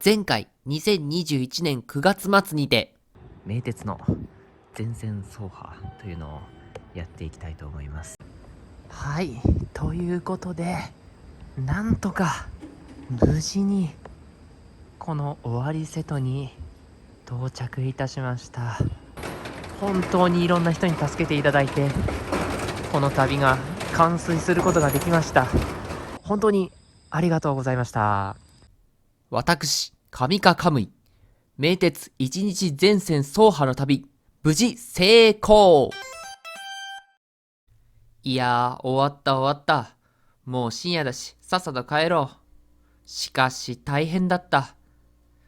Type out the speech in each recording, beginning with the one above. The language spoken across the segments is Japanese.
前回2021年9月末にて名鉄の全線走破というのをやっていきたいと思います。はい、ということでなんとか無事にこの尾張瀬戸に到着いたしました。本当にいろんな人に助けていただいてこの旅が完遂することができました。本当にありがとうございました。私上川カムイ、名鉄1日全線走破の旅無事成功。いやー、終わった。もう深夜だしさっさと帰ろう。しかし大変だった。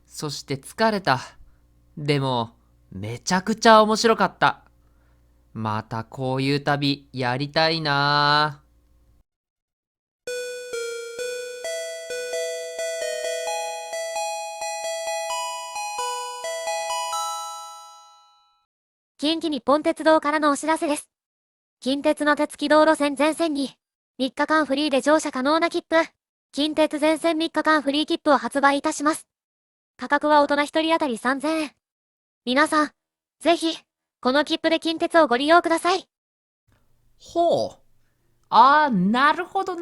そして疲れた。でもめちゃくちゃ面白かった。またこういう旅やりたいな。近畿日本鉄道からのお知らせです。近鉄の鉄軌道路線全線に3日間フリーで乗車可能な切符、近鉄全線3日間フリー切符を発売いたします。価格は大人1人当たり3000円。皆さん、ぜひ、この切符で近鉄をご利用ください。ほう。なるほど。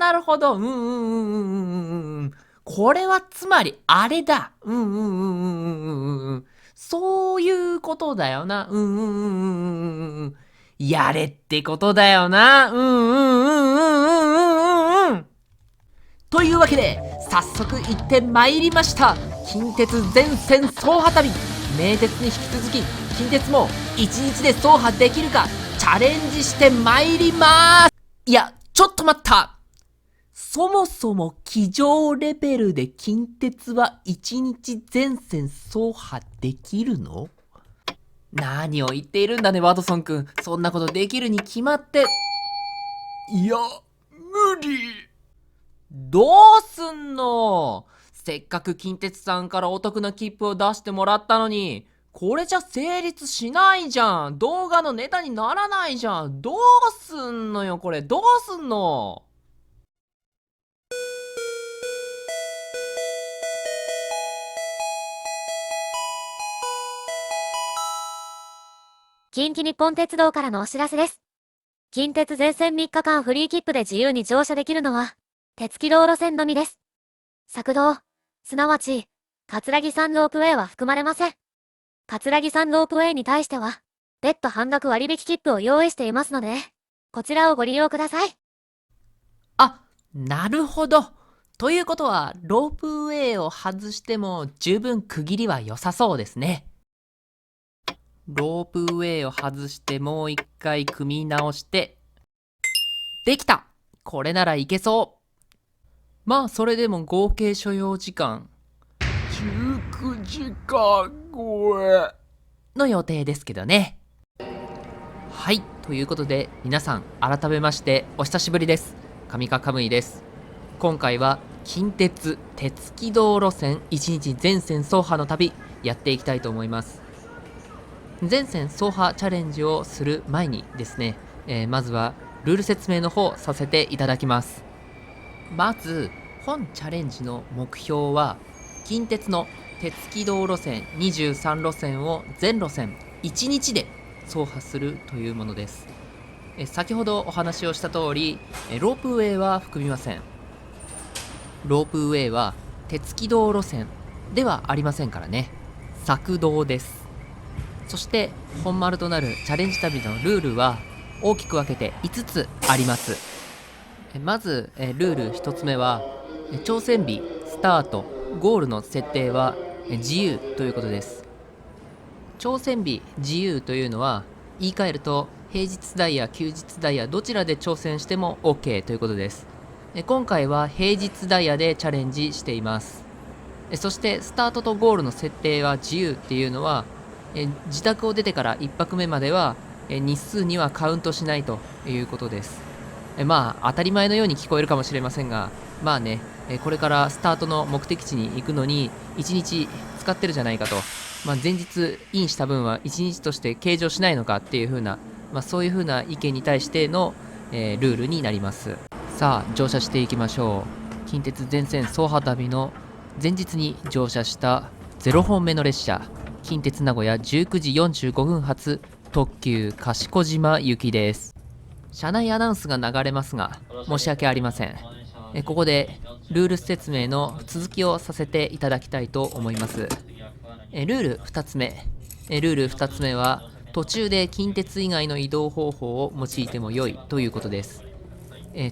これはつまりあれだ。そういうことだよな。やれってことだよな。というわけで、早速行ってまいりました。近鉄全線走破旅。名鉄に引き続き、近鉄も1日で走破できるか、チャレンジしてまいります。いや、ちょっと待った。そもそも机上レベルで近鉄は1日全線走破できるの？何を言っているんだね、ワトソンくん。そんなことできるに決まって。いや、無理。どうすんの？せっかく近鉄さんからお得な切符を出してもらったのに、これじゃ成立しないじゃん。動画のネタにならないじゃん。どうすんのよ、これ。どうすんの？近畿日本鉄道からのお知らせです。近鉄全線3日間フリー切符で自由に乗車できるのは、鉄軌道路線のみです。索道、すなわち、葛城山ロープウェイは含まれません。葛城山ロープウェイに対しては、別途半額割引切符を用意していますので、こちらをご利用ください。なるほど。ということは、ロープウェイを外しても十分区切りは良さそうですね。ロープウェイを外してもう一回組み直して、できた！これならいけそう。まあ、それでも合計所要時間19時間超えの予定ですけどね。はい、ということで皆さん改めましてお久しぶりです。上川カムイです。今回は近鉄鉄軌道路線1日全線走破の旅やっていきたいと思います。全線走破チャレンジをする前にですね、まずはルール説明の方させていただきます。まず本チャレンジの目標は近鉄の鉄軌道路線23路線を全路線1日で走破するというものです。先ほどお話をした通り、ロープウェイは含みません。ロープウェイは鉄軌道路線ではありませんからね。索道です。そして本丸となるチャレンジ旅のルールは大きく分けて5つあります。まずルール1つ目は挑戦日、スタート、ゴールの設定は自由ということです。挑戦日自由というのは言い換えると平日ダイヤ、休日ダイヤどちらで挑戦しても OK ということです。今回は平日ダイヤでチャレンジしています。そしてスタートとゴールの設定は自由っていうのは自宅を出てから1泊目までは日数にはカウントしないということです。まあ当たり前のように聞こえるかもしれませんが、まあね、これからスタートの目的地に行くのに1日使ってるじゃないかと、前日インした分は1日として計上しないのかっていう風な、そういう風な意見に対しての、ルールになります。さあ乗車していきましょう。近鉄全線走破旅の前日に乗車した0本目の列車、近鉄名古屋19時45分発特急賢島行きです。車内アナウンスが流れますが、申し訳ありません。ここでルール説明の続きをさせていただきたいと思います。ルール2つ目。ルール2つ目は、途中で近鉄以外の移動方法を用いても良いということです。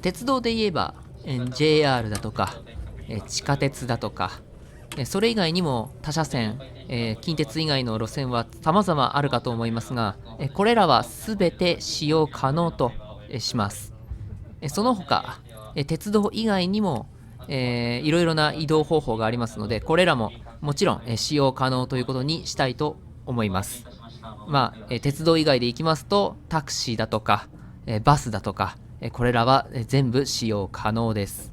鉄道で言えば、JR だとか、地下鉄だとか、それ以外にも他車線、近鉄以外の路線は様々あるかと思いますが、これらは全て使用可能とします。その他、鉄道以外にも、いろいろな移動方法がありますので、これらももちろん、使用可能ということにしたいと思います。鉄道以外で行きますと、タクシーだとか、バスだとか、これらは全部使用可能です。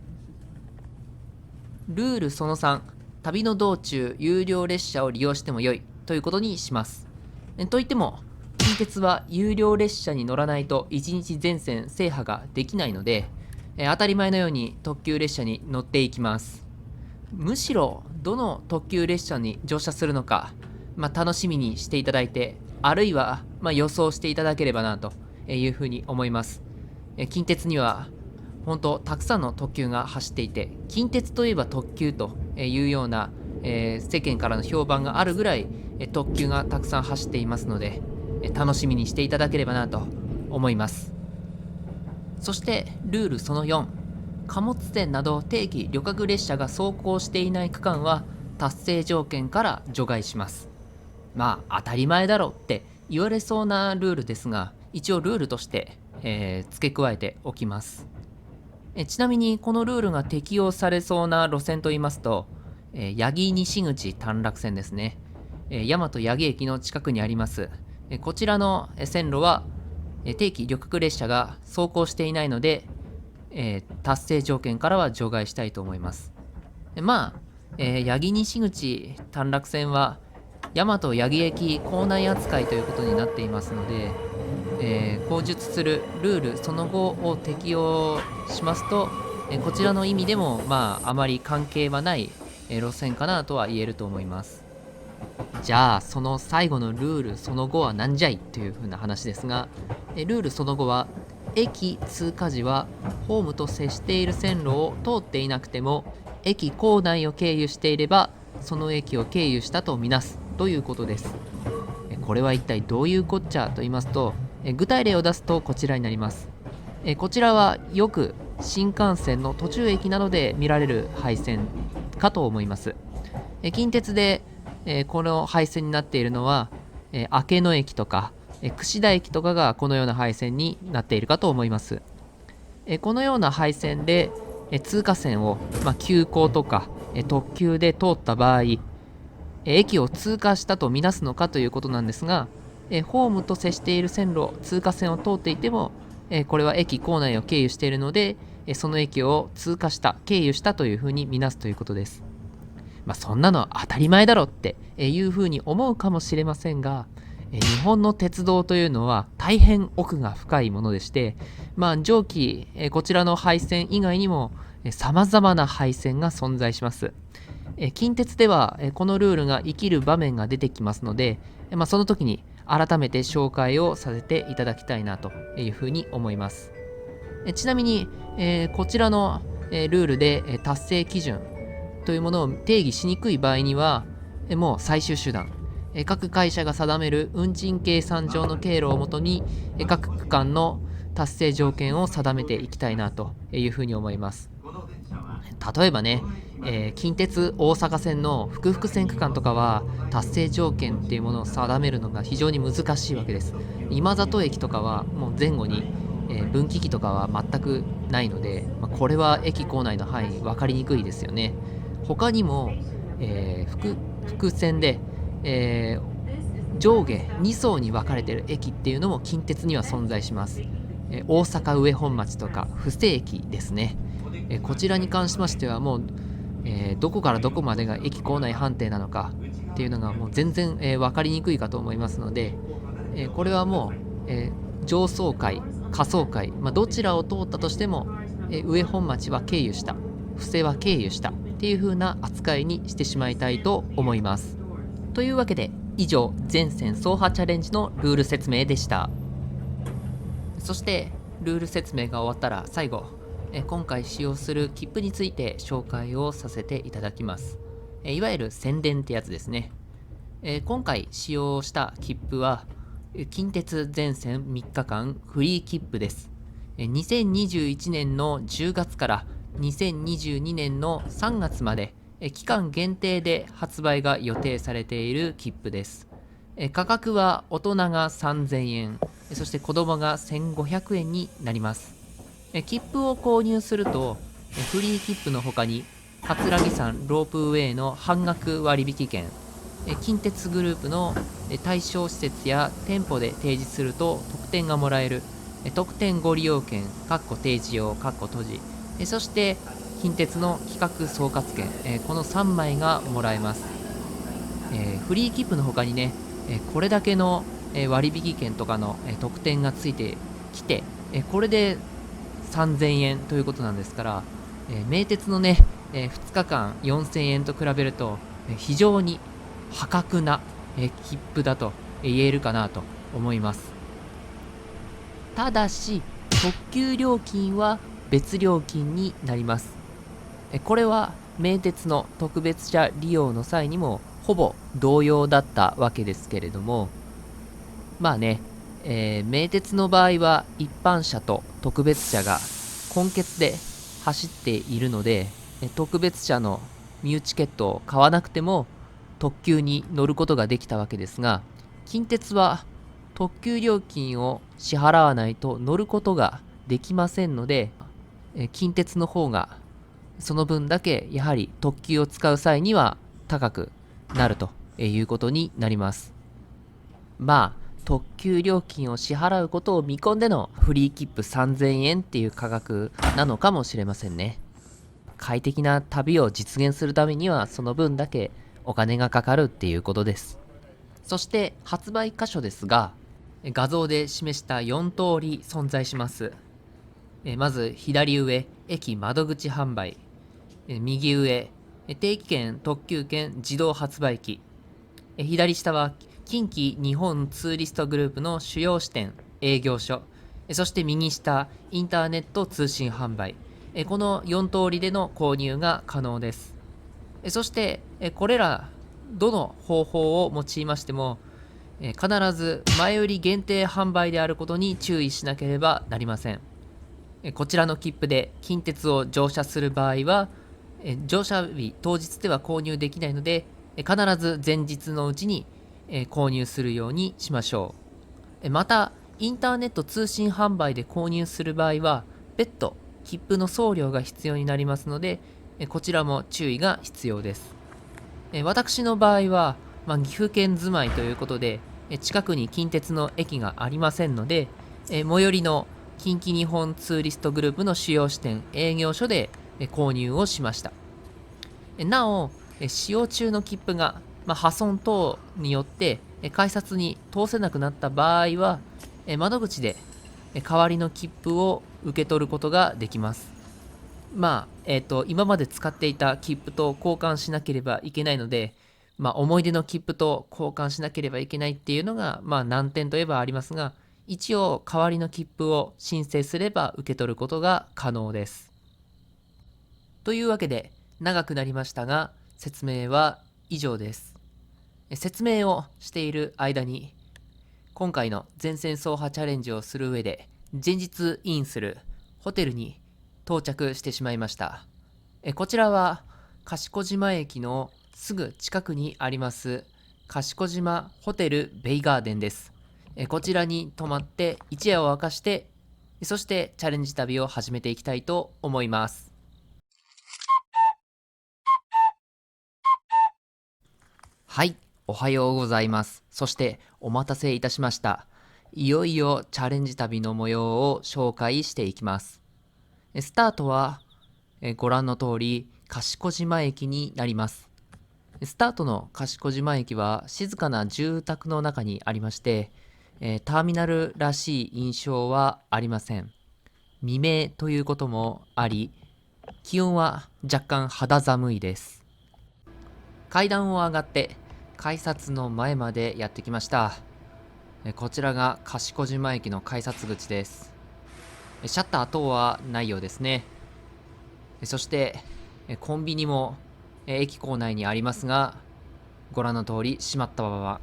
ルールその3、旅の道中、有料列車を利用しても良いということにします。といっても、近鉄は有料列車に乗らないと1日全線制覇ができないので、当たり前のように特急列車に乗っていきます。むしろ、どの特急列車に乗車するのか、楽しみにしていただいて、あるいは、予想していただければなというふうに思います。近鉄には本当たくさんの特急が走っていて、近鉄といえば特急というような、世間からの評判があるぐらい特急がたくさん走っていますので、楽しみにしていただければなと思います。そしてルールその4、貨物船など定期旅客列車が走行していない区間は達成条件から除外します。当たり前だろうって言われそうなルールですが、一応ルールとして、付け加えておきます。ちなみにこのルールが適用されそうな路線といいますと、八木西口短絡線ですね。大和八木駅の近くにあります。こちらの線路は定期旅客列車が走行していないので、達成条件からは除外したいと思います。八木西口短絡線は大和八木駅構内扱いということになっていますので、後述するルールその後を適用しますと、こちらの意味でもあまり関係はない、路線かなとは言えると思います。じゃあその最後のルールその後は何じゃいというふうな話ですが、ルールその後は、駅通過時はホームと接している線路を通っていなくても駅構内を経由していればその駅を経由したとみなすということです。これは一体どういうこっちゃと言いますと、具体例を出すとこちらになります。こちらはよく新幹線の途中駅などで見られる配線かと思います。近鉄でこの配線になっているのは明野駅とか櫛田駅とかがこのような配線になっているかと思います。このような配線で通過線を急行とか特急で通った場合、駅を通過したとみなすのかということなんですが、ホームと接している線路通過線を通っていてもこれは駅構内を経由しているのでその駅を通過した経由したというふうにみなすということです。そんなの当たり前だろっていうふうに思うかもしれませんが、日本の鉄道というのは大変奥が深いものでして、上記こちらの配線以外にも様々な配線が存在します。近鉄ではこのルールが生きる場面が出てきますので、その時に改めて紹介をさせていただきたいなというふうに思います。ちなみにこちらのルールで達成基準というものを定義しにくい場合にはもう最終手段、各会社が定める運賃計算上の経路をもとに各区間の達成条件を定めていきたいなというふうに思います。例えばね、近鉄大阪線の複々線区間とかは達成条件っていうものを定めるのが非常に難しいわけです。今里駅とかはもう前後に、分岐器とかは全くないので、これは駅構内の範囲分かりにくいですよね。他にも、複線で、上下2層に分かれている駅っていうのも近鉄には存在します。大阪上本町とか布施駅ですね。こちらに関しましてはもう、どこからどこまでが駅構内判定なのかっていうのがもう全然、分かりにくいかと思いますので、これはもう、上層階下層階、どちらを通ったとしても、上本町は経由した、布施は経由した、っていう風な扱いにしてしまいたいと思います。というわけで以上、全線走破チャレンジのルール説明でした。そしてルール説明が終わったら最後、今回使用する切符について紹介をさせていただきます。いわゆる宣伝ってやつですね。今回使用した切符は近鉄全線3日間フリー切符です。2021年の10月から2022年の3月まで期間限定で発売が予定されている切符です。価格は大人が3000円、そして子供が1500円になります。切符を購入するとフリー切符の他に葛城山ロープウェイの半額割引券、近鉄グループの対象施設や店舗で提示すると特典がもらえる特典ご利用券提示用閉じ、そして近鉄の企画総括券、この3枚がもらえます。フリー切符の他にね、これだけの割引券とかの特典がついてきて、これで3000円ということなんですから、名鉄のね、2日間4000円と比べると非常に破格な切符だと言えるかなと思います。ただし特急料金は別料金になります。これは名鉄の特別車利用の際にもほぼ同様だったわけですけれども、まあね、名鉄の場合は一般車と特別車が混結で走っているので、特別車のミューチケットを買わなくても特急に乗ることができたわけですが、近鉄は特急料金を支払わないと乗ることができませんので、近鉄の方がその分だけやはり特急を使う際には高くなるということになります。まあ特急料金を支払うことを見込んでのフリー切符3000円っていう価格なのかもしれませんね。快適な旅を実現するためにはその分だけお金がかかるっていうことです。そして発売箇所ですが、画像で示した4通り存在します。まず左上、駅窓口販売。右上、定期券、特急券、自動発売機。左下は近畿日本ツーリストグループの主要支店、営業所。そして右下、インターネット通信販売。この4通りでの購入が可能です。そしてこれらどの方法を用いましても必ず前売り限定販売であることに注意しなければなりません。こちらの切符で近鉄を乗車する場合は乗車日当日では購入できないので必ず前日のうちに購入するようにしましょう。またインターネット通信販売で購入する場合は別途切符の送料が必要になりますのでこちらも注意が必要です。私の場合は、岐阜県住まいということで近くに近鉄の駅がありませんので最寄りの近畿日本ツーリストグループの主要支店営業所で購入をしました。なお使用中の切符が、破損等によって改札に通せなくなった場合は窓口で代わりの切符を受け取ることができます。今まで使っていた切符と交換しなければいけないので、思い出の切符と交換しなければいけないっていうのが、難点といえばありますが、一応代わりの切符を申請すれば受け取ることが可能です。というわけで長くなりましたが説明は以上です。説明をしている間に今回の全線走破チャレンジをする上で前日インするホテルに到着してしまいました。こちらは賢島駅のすぐ近くにあります賢島ホテルベイガーデンです。こちらに泊まって一夜を明かしてそしてチャレンジ旅を始めていきたいと思います。はい、おはようございます。そしてお待たせいたしました。いよいよチャレンジ旅の模様を紹介していきます。スタートはご覧の通り賢島駅になります。スタートの賢島駅は静かな住宅の中にありまして、ターミナルらしい印象はありません。未明ということもあり、気温は若干肌寒いです。階段を上がって改札の前までやってきました。こちらが賢島駅の改札口です。シャッター等はないようですね。そしてコンビニも駅構内にありますが、ご覧の通り閉まったまま。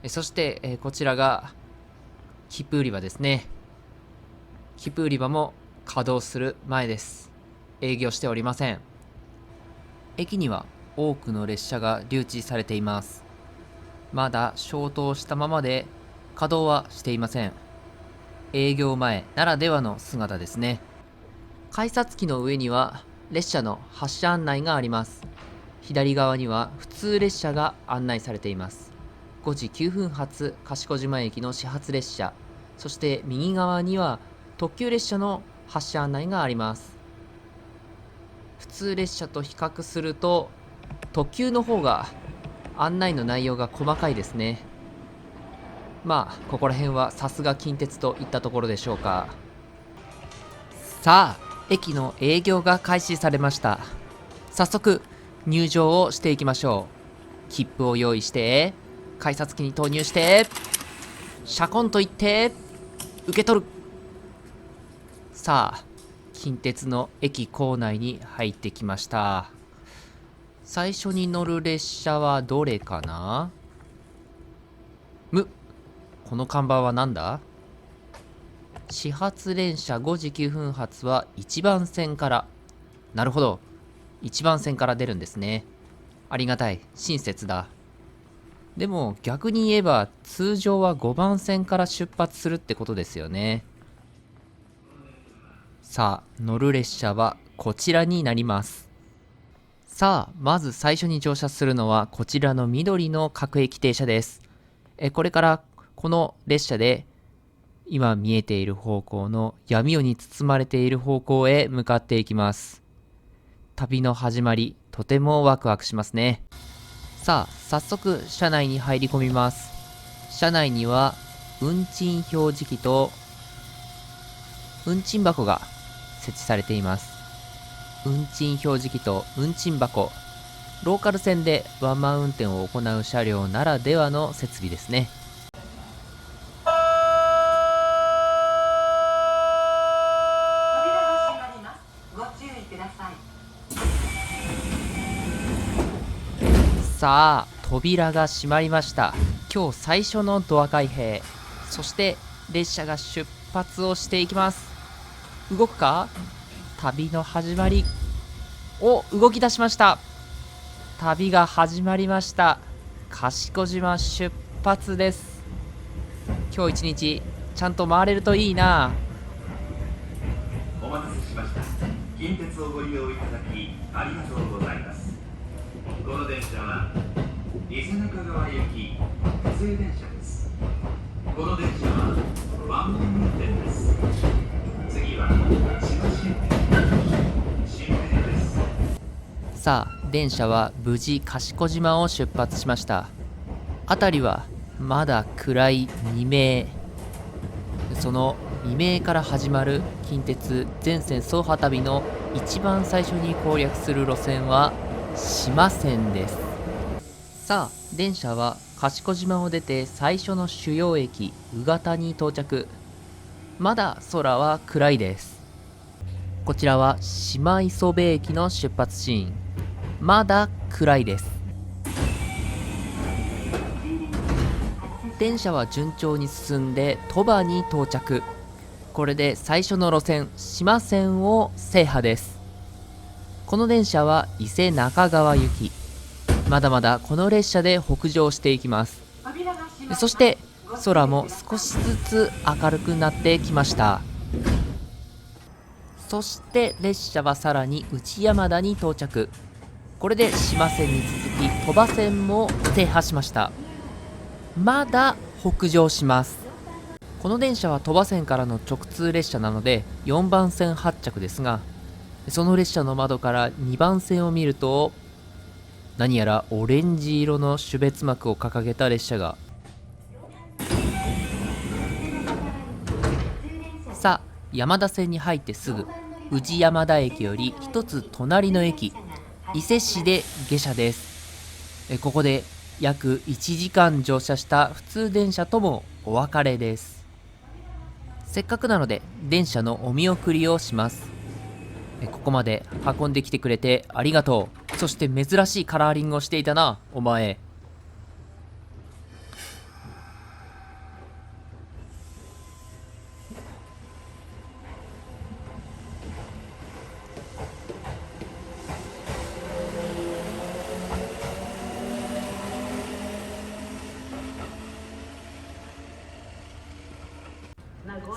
そしてこちらが切符売り場ですね。切符売り場も稼働する前です。営業しておりません。駅には多くの列車が留置されています。まだ消灯したままで稼働はしていません。営業前ならではの姿ですね。改札機の上には列車の発車案内があります。左側には普通列車が案内されています。5時9分発賢島駅の始発列車、そして右側には特急列車の発車案内があります。普通列車と比較すると特急の方が案内の内容が細かいですね。まあここら辺はさすが近鉄といったところでしょうか。さあ駅の営業が開始されました。早速入場をしていきましょう。切符を用意して改札機に投入してシャコンといって受け取る。さあ近鉄の駅構内に入ってきました。最初に乗る列車はどれかな。この看板は何だ。始発電車5時9分発は1番線から。なるほど、1番線から出るんですね。ありがたい、親切だ。でも逆に言えば通常は5番線から出発するってことですよね。さあ乗る列車はこちらになります。さあまず最初に乗車するのはこちらの緑の各駅停車です。これからこの列車で今見えている方向の闇夜に包まれている方向へ向かっていきます。旅の始まり、とてもワクワクしますね。さあ早速車内に入り込みます。車内には運賃表示器と運賃箱が設置されています。運賃表示器と運賃箱、ローカル線でワンマン運転を行う車両ならではの設備ですね。さあ扉が閉まりました。今日最初のドア開閉、そして列車が出発をしていきます。動くか。旅の始まり。動き出しました。旅が始まりました。賢島出発です。今日一日ちゃんと回れるといいな。お待たせしました。近鉄をご利用いただきありがとうございます。この電車は伊勢中川行き普通電車です。この電車はワンマン運転です。次は千葉新名です。さあ電車は無事賢島を出発しました。辺りはまだ暗い未明。その未明から始まる近鉄全線走破旅の一番最初に攻略する路線は島線です。さあ電車は賢島を出て最初の主要駅宇方に到着。まだ空は暗いです。こちらは島磯部駅の出発シーン。まだ暗いです。電車は順調に進んで鳥羽に到着。これで最初の路線島線を制覇です。この電車は伊勢中川行き。まだまだこの列車で北上していきます。そして空も少しずつ明るくなってきました。そして列車はさらに内山田に到着。これで島線に続き鳥羽線も制覇しました。まだ北上します。この電車は鳥羽線からの直通列車なので4番線発着ですが、その列車の窓から2番線を見ると何やらオレンジ色の種別幕を掲げた列車が。さあ山田線に入ってすぐ宇治山田駅より一つ隣の駅、伊勢市で下車です。ここで約1時間乗車した普通電車ともお別れです。せっかくなので電車のお見送りをします。ここまで運んできてくれてありがとう。そして珍しいカラーリングをしていたな、お前。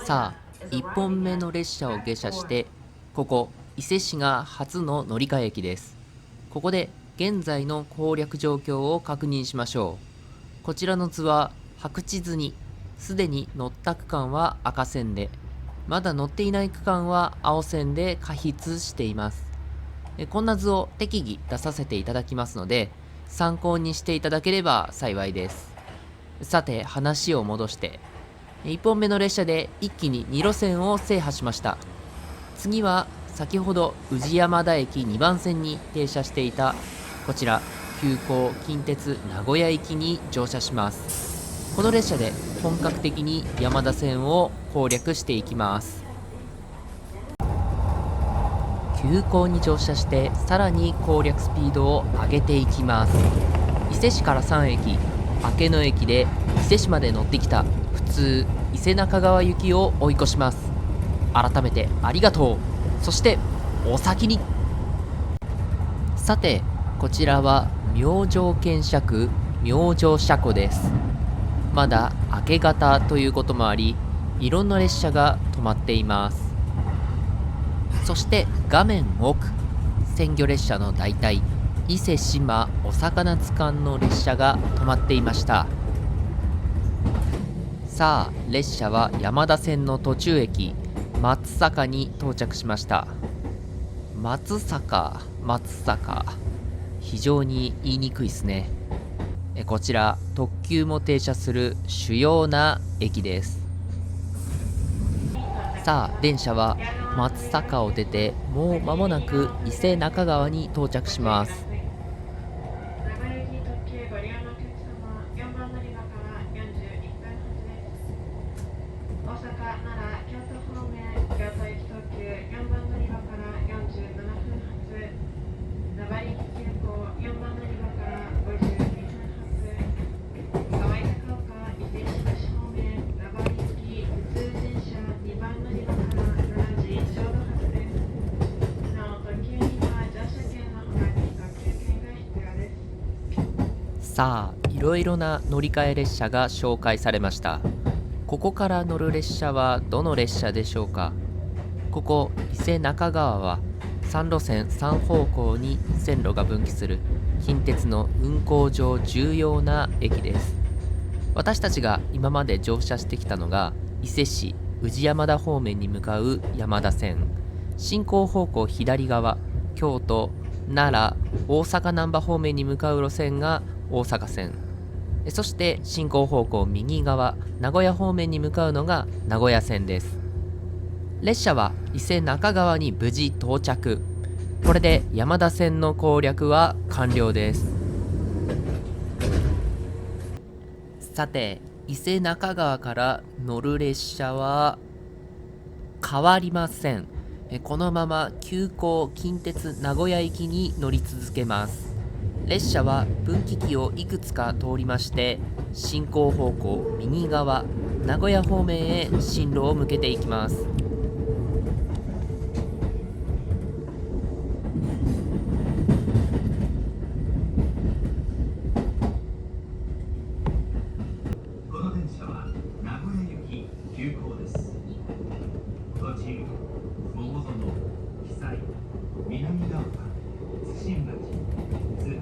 さあ、1本目の列車を下車して、ここ伊勢市が初の乗り換え駅です。ここで現在の攻略状況を確認しましょう。こちらの図は白地図に、すでに乗った区間は赤線で、まだ乗っていない区間は青線で加筆しています。こんな図を適宜出させていただきますので、参考にしていただければ幸いです。さて、話を戻して、1本目の列車で一気に2路線を制覇しました。次は先ほど宇治山田駅2番線に停車していたこちら急行近鉄名古屋行きに乗車します。この列車で本格的に山田線を攻略していきます。急行に乗車してさらに攻略スピードを上げていきます。伊勢市から3駅、明野駅で伊勢市まで乗ってきた普通伊勢中川行きを追い越します。改めてありがとう。そしてお先に。さて、こちらは明星検車区明星車庫です。まだ明け方ということもあり、いろんな列車が止まっています。そして画面奥、鮮魚列車の代替伊勢志摩お魚津間の列車が止まっていました。さあ、列車は山田線の途中駅松坂に到着しました。松坂、非常に言いにくいですね。こちら特急も停車する主要な駅です。さあ、電車は松坂を出てもう間もなく伊勢中川に到着します。さあ、いろいろな乗り換え列車が紹介されました。ここから乗る列車はどの列車でしょうか。ここ伊勢中川は3路線3方向に線路が分岐する近鉄の運行上重要な駅です。私たちが今まで乗車してきたのが伊勢市宇治山田方面に向かう山田線、進行方向左側京都、奈良、大阪難波方面に向かう路線が大阪線、そして進行方向右側名古屋方面に向かうのが名古屋線です。列車は伊勢中川に無事到着。これで山田線の攻略は完了です。さて、伊勢中川から乗る列車は変わりません。このまま急行近鉄名古屋行きに乗り続けます。列車は分岐器をいくつか通りまして、進行方向右側名古屋方面へ進路を向けていきます。この電車は名古屋行き急行です。途中桃園、久居、南ヶ丘、津新町、津、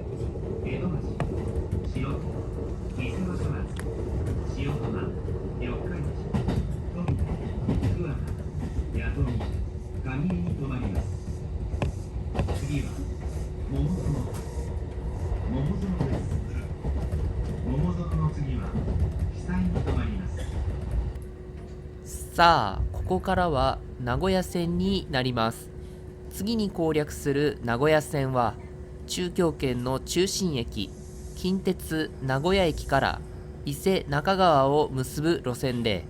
江戸町、塩戸、伊勢和所松、塩浜、四日市、富田、桑名、弥富、上江に停まります。次は桃園、桃園です。桃園の次は久居に停まります。さあ、ここからは名古屋線になります。次に攻略する名古屋線は中京圏の中心駅近鉄名古屋駅から伊勢中川を結ぶ路線で、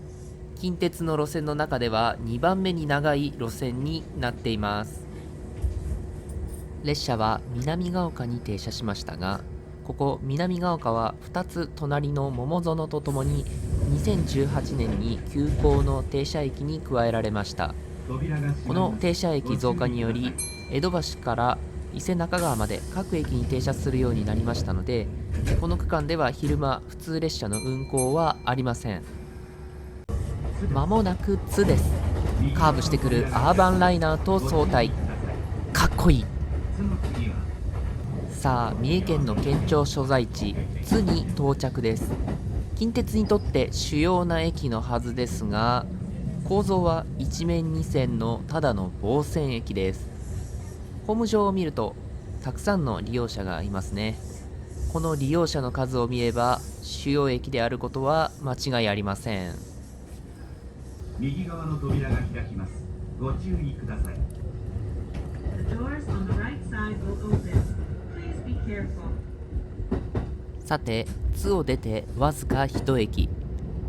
近鉄の路線の中では2番目に長い路線になっています。列車は南ヶ丘に停車しましたが、ここ南ヶ丘は2つ隣の桃園とともに2018年に急行の停車駅に加えられました。この停車駅増加により江戸橋から伊勢中川まで各駅に停車するようになりましたので、この区間では昼間普通列車の運行はありません。まもなく津です。カーブしてくるアーバンライナーと相対、かっこいい。さあ、三重県の県庁所在地津に到着です。近鉄にとって主要な駅のはずですが、構造は一面二線のただの棒線駅です。ホーム上を見るとたくさんの利用者がいますね。この利用者の数を見れば主要駅であることは間違いありません。右側の扉が開きます。ご注意ください。The doors on the right side will open. Please be careful. さて、津を出てわずか一駅、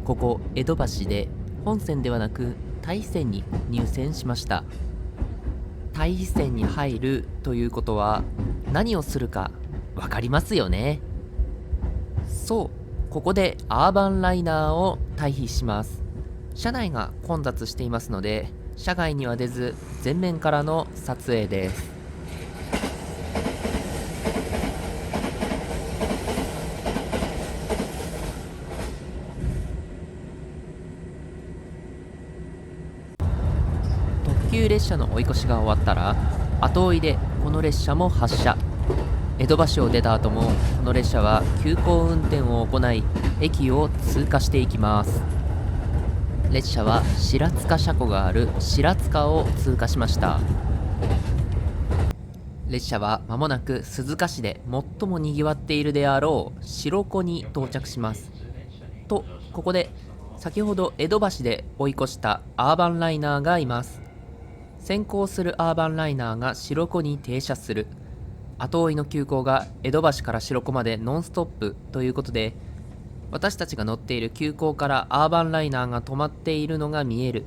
ここ江戸橋で本線ではなく大肥線に入線しました。大肥線に入るということは何をするか分かりますよね。そう、ここでアーバンライナーを退避します。車内が混雑していますので車外には出ず前面からの撮影です。特急列車の追い越しが終わったら後追いでこの列車も発車。江戸橋を出た後もこの列車は急行運転を行い駅を通過していきます。列車は白塚車庫がある白塚を通過しました。列車は間もなく鈴鹿市で最もにぎわっているであろう白子に到着します。と、ここで先ほど江戸橋で追い越したアーバンライナーがいます。先行するアーバンライナーが白子に停車する。後追いの急行が江戸橋から白子までノンストップということで、私たちが乗っている急行からアーバンライナーが止まっているのが見える。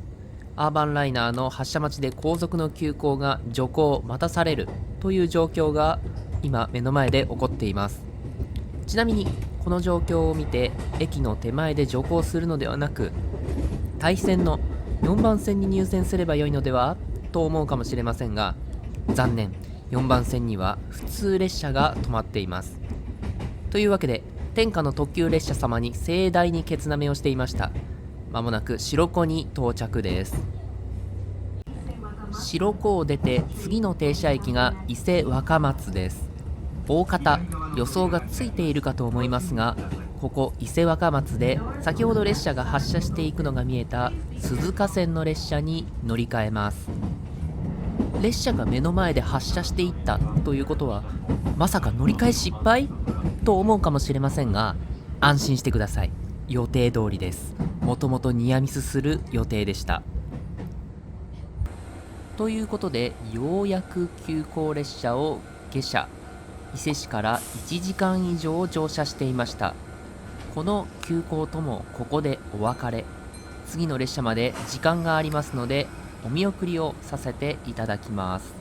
アーバンライナーの発車待ちで後続の急行が徐行待たされるという状況が今目の前で起こっています。ちなみにこの状況を見て駅の手前で徐行するのではなく大肥線の4番線に入線すればよいのではと思うかもしれませんが、残念、4番線には普通列車が止まっています。というわけで天下の特急列車様に盛大にケツなめをしていました。まもなく白子に到着です。白子を出て次の停車駅が伊勢若松です。大方予想がついているかと思いますが、ここ伊勢若松で先ほど列車が発車していくのが見えた鈴鹿線の列車に乗り換えます。列車が目の前で発車していったということはまさか乗り換え失敗と思うかもしれませんが、安心してください。予定通りです。もともとニアミスする予定でした。ということでようやく急行列車を下車。伊勢市から1時間以上乗車していました。この急行ともここでお別れ。次の列車まで時間がありますのでお見送りをさせていただきます。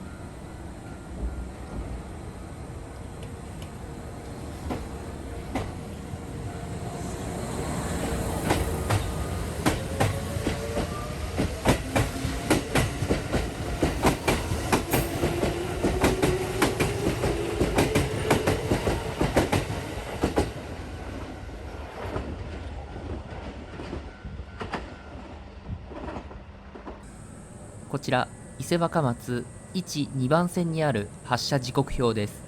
こちら伊勢若松1、2番線にある発車時刻表です。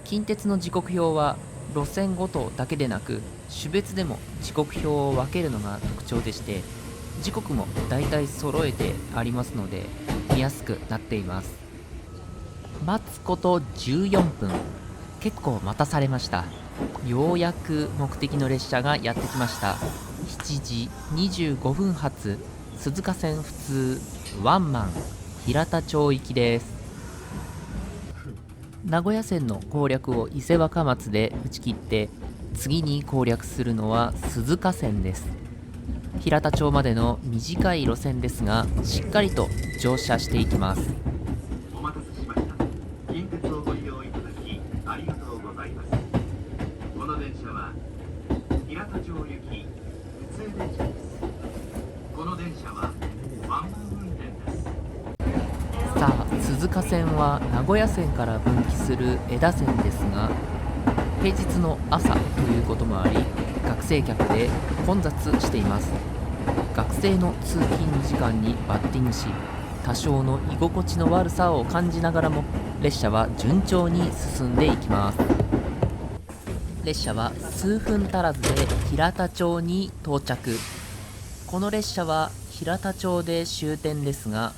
近鉄の時刻表は路線ごとだけでなく種別でも時刻表を分けるのが特徴でして、時刻もだいたい揃えてありますので見やすくなっています。待つこと14分、結構待たされました。ようやく目的の列車がやってきました。7時25分発鈴鹿線普通ワンマン平田町行きです。名古屋線の攻略を伊勢若松で打ち切って、次に攻略するのは鈴鹿線です。平田町までの短い路線ですが、しっかりと乗車していきます。お待たせしました。近鉄をご利用いただきありがとうございます。この電車は平田町行き普通電車です。この電車はワンマン運転です。さあ、鈴鹿線は名古屋線から分岐する枝線ですが、平日の朝ということもあり、学生客で混雑しています。学生の通勤時間にバッティングし、多少の居心地の悪さを感じながらも列車は順調に進んでいきます。列車は数分足らずで平田町に到着。この列車は平田町で終点ですが、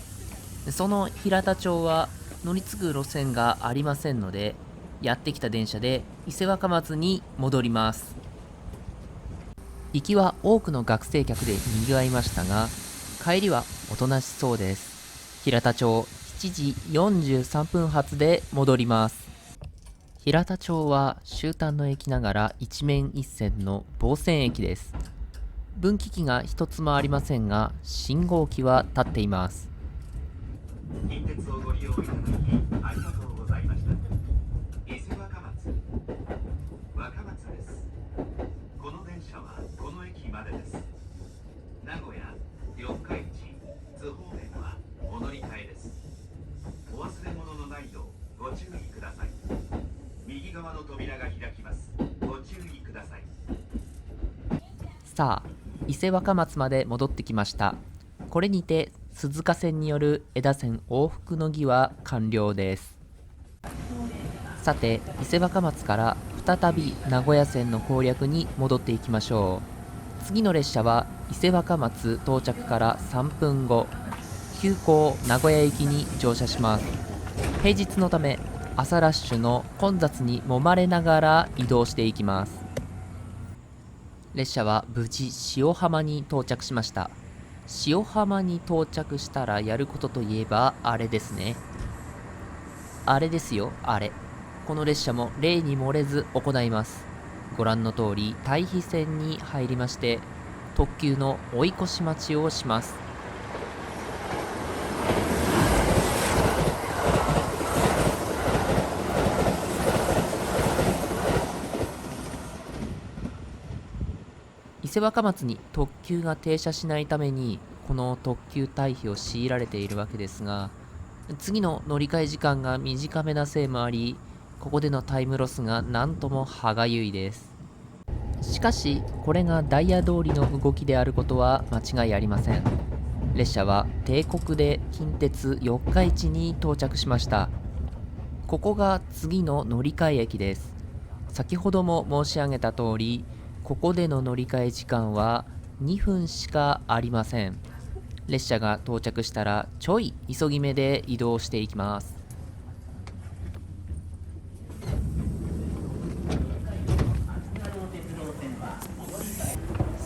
その平田町は乗り継ぐ路線がありませんので、やってきた電車で伊勢若松に戻ります。行きは多くの学生客で賑わいましたが、帰りはおとなしそうです。平田町7時43分発で戻ります。平田町は終端の駅ながら一面一線の防線駅です。分岐器が一つもありませんが、信号機は立っています。近鉄をご利用いただきありがとうございました。伊勢若松、若松です。この電車はこの駅までです。名古屋、四日市、津方面はお乗り換えです。お忘れ物のないようご注意ください。右側の扉が開きます。ご注意ください。さあ、伊勢若松まで戻ってきました。これにて鈴鹿線による枝線往復の儀は完了です。さて、伊勢若松から再び名古屋線の攻略に戻っていきましょう。次の列車は伊勢若松到着から3分後、急行名古屋行きに乗車します。平日のため朝ラッシュの混雑に揉まれながら移動していきます。列車は無事塩浜に到着しました。塩浜に到着したらやることといえばあれですね。あれですよ、あれ。この列車も例に漏れず行います。ご覧の通り対比線に入りまして、特急の追い越し待ちをします。伊勢若松に特急が停車しないために、この特急退避を強いられているわけですが、次の乗り換え時間が短めなせいもあり、ここでのタイムロスがなんとも歯がゆいです。しかし、これがダイヤ通りの動きであることは間違いありません。列車は帝国で近鉄四日市に到着しました。ここが次の乗り換え駅です。先ほども申し上げた通り、ここでの乗り換え時間は2分しかありません。列車が到着したらちょい急ぎ目で移動していきます。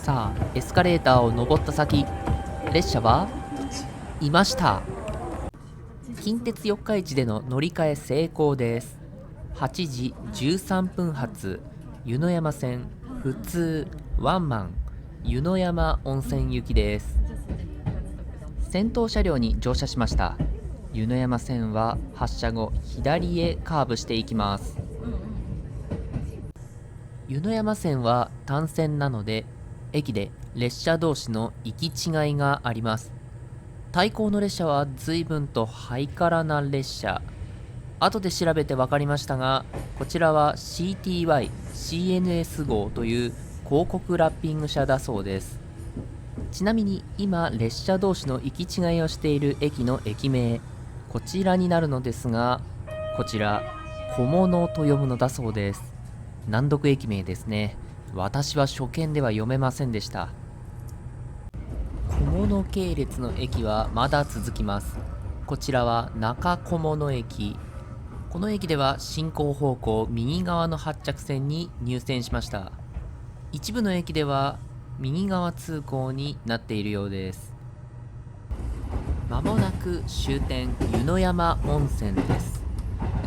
さあ、エスカレーターを登った先、列車はいました。近鉄四日市での乗り換え成功です。8時13分発、湯の山線普通ワンマン湯の山温泉行きです。先頭車両に乗車しました。湯の山線は発車後左へカーブしていきます。湯の山線は単線なので、駅で列車同士の行き違いがあります。対向の列車は随分とハイカラな列車。後で調べて分かりましたが、こちらは CTY CNS 号という広告ラッピング車だそうです。ちなみに今列車同士の行き違いをしている駅の駅名、こちらになるのですが、こちら小物と読むのだそうです。難読駅名ですね。私は初見では読めませんでした。小物系列の駅はまだ続きます。こちらは中小物駅。この駅では進行方向右側の発着線に入線しました。一部の駅では右側通行になっているようです。まもなく終点湯の山温泉です。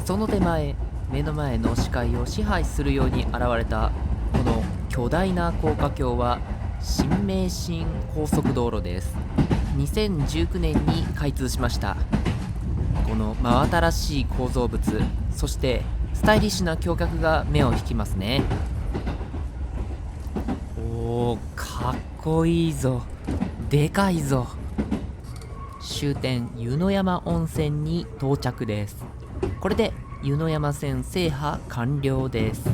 その手前、目の前の視界を支配するように現れたこの巨大な高架橋は新名神高速道路です。2019年に開通しました。この真新しい構造物、そしてスタイリッシュな橋脚が目を引きますね。おー、かっこいいぞ、でかいぞ。終点湯の山温泉に到着です。これで湯の山線制覇完了です。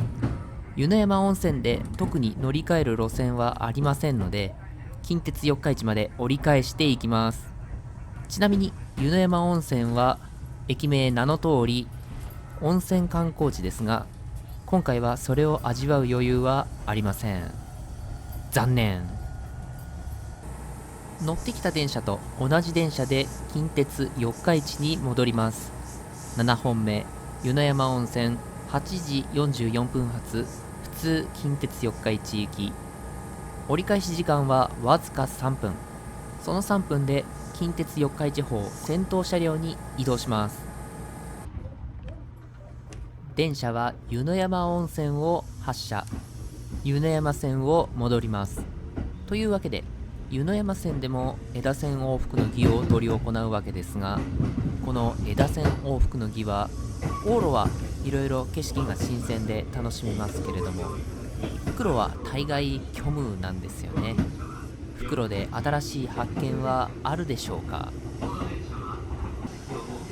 湯の山温泉で特に乗り換える路線はありませんので、近鉄四日市まで折り返していきます。ちなみに湯の山温泉は駅名名の通り温泉観光地ですが、今回はそれを味わう余裕はありません。残念。乗ってきた電車と同じ電車で近鉄四日市に戻ります。7本目湯の山温泉8時44分発普通近鉄四日市行き。折り返し時間はわずか3分。その3分で近鉄四日市号先頭車両に移動します。電車は湯の山温泉を発車、湯の山線を戻ります。というわけで湯の山線でも枝線往復の儀を執り行うわけですが、この枝線往復の儀は往路はいろいろ景色が新鮮で楽しめますけれども、復路は大概虚無なんですよね。復路で新しい発見はあるでしょうか。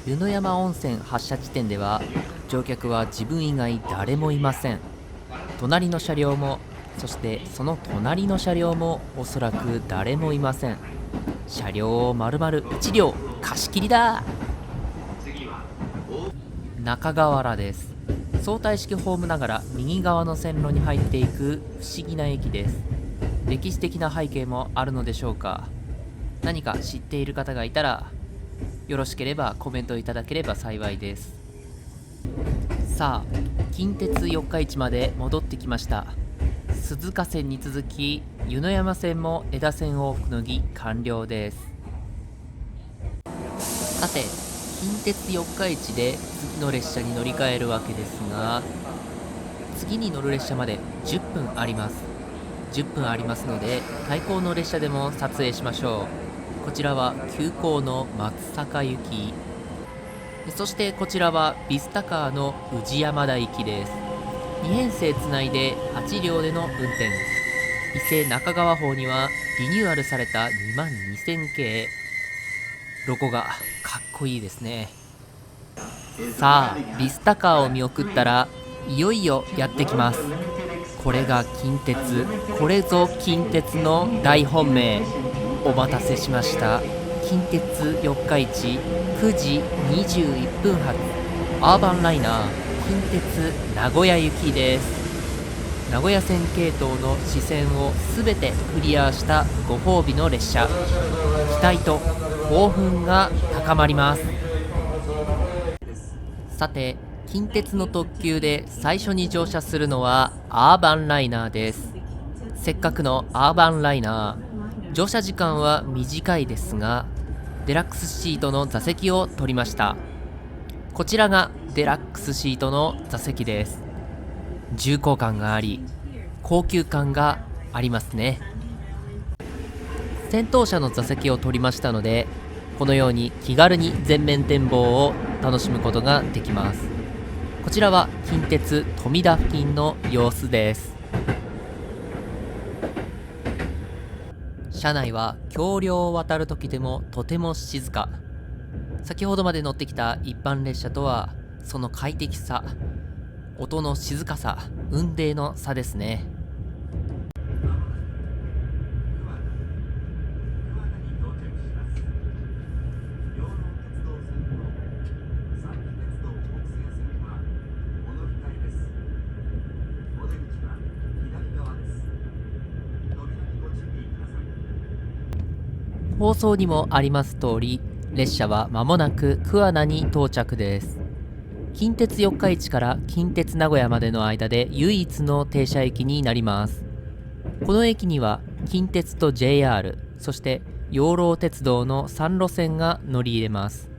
湯の山温泉発車地点では乗客は自分以外誰もいません。隣の車両も、そしてその隣の車両もおそらく誰もいません。車両を丸々1両貸し切りだ。中河原です。相対式ホームながら右側の線路に入っていく不思議な駅です。歴史的な背景もあるのでしょうか。何か知っている方がいたらよろしければコメントいただければ幸いです。さあ、近鉄四日市まで戻ってきました。鈴鹿線に続き湯の山線も枝線往復の儀完了です。さて、近鉄四日市で次の列車に乗り換えるわけですが、次に乗る列車まで10分あります。10分ありますので対向の列車でも撮影しましょう。こちらは急行の松阪行き、そしてこちらはビスタカーの宇治山田行きです。2編成つないで8両での運転。伊勢中川方にはリニューアルされた22000系、ロゴがかっこいいですね。さあ、ビスタカーを見送ったらいよいよやってきます。これが近鉄、これぞ近鉄の大本命。お待たせしました。近鉄四日市9時21分発アーバンライナー近鉄名古屋行きです。名古屋線系統の支線をすべてクリアしたご褒美の列車。期待と興奮が高まります。さて、近鉄の特急で最初に乗車するのはアーバンライナーです。せっかくのアーバンライナー、乗車時間は短いですがデラックスシートの座席を取りました。こちらがデラックスシートの座席です。重厚感があり高級感がありますね。先頭車の座席を取りましたので、このように気軽に全面展望を楽しむことができます。こちらは近鉄富田付近の様子です。車内は橋梁を渡る時でもとても静か。先ほどまで乗ってきた一般列車とはその快適さ、音の静かさ、雲泥の差ですね。放送にもあります通り、列車は間もなく桑名に到着です。近鉄四日市から近鉄名古屋までの間で唯一の停車駅になります。この駅には近鉄と JR、そして養老鉄道の3路線が乗り入れます。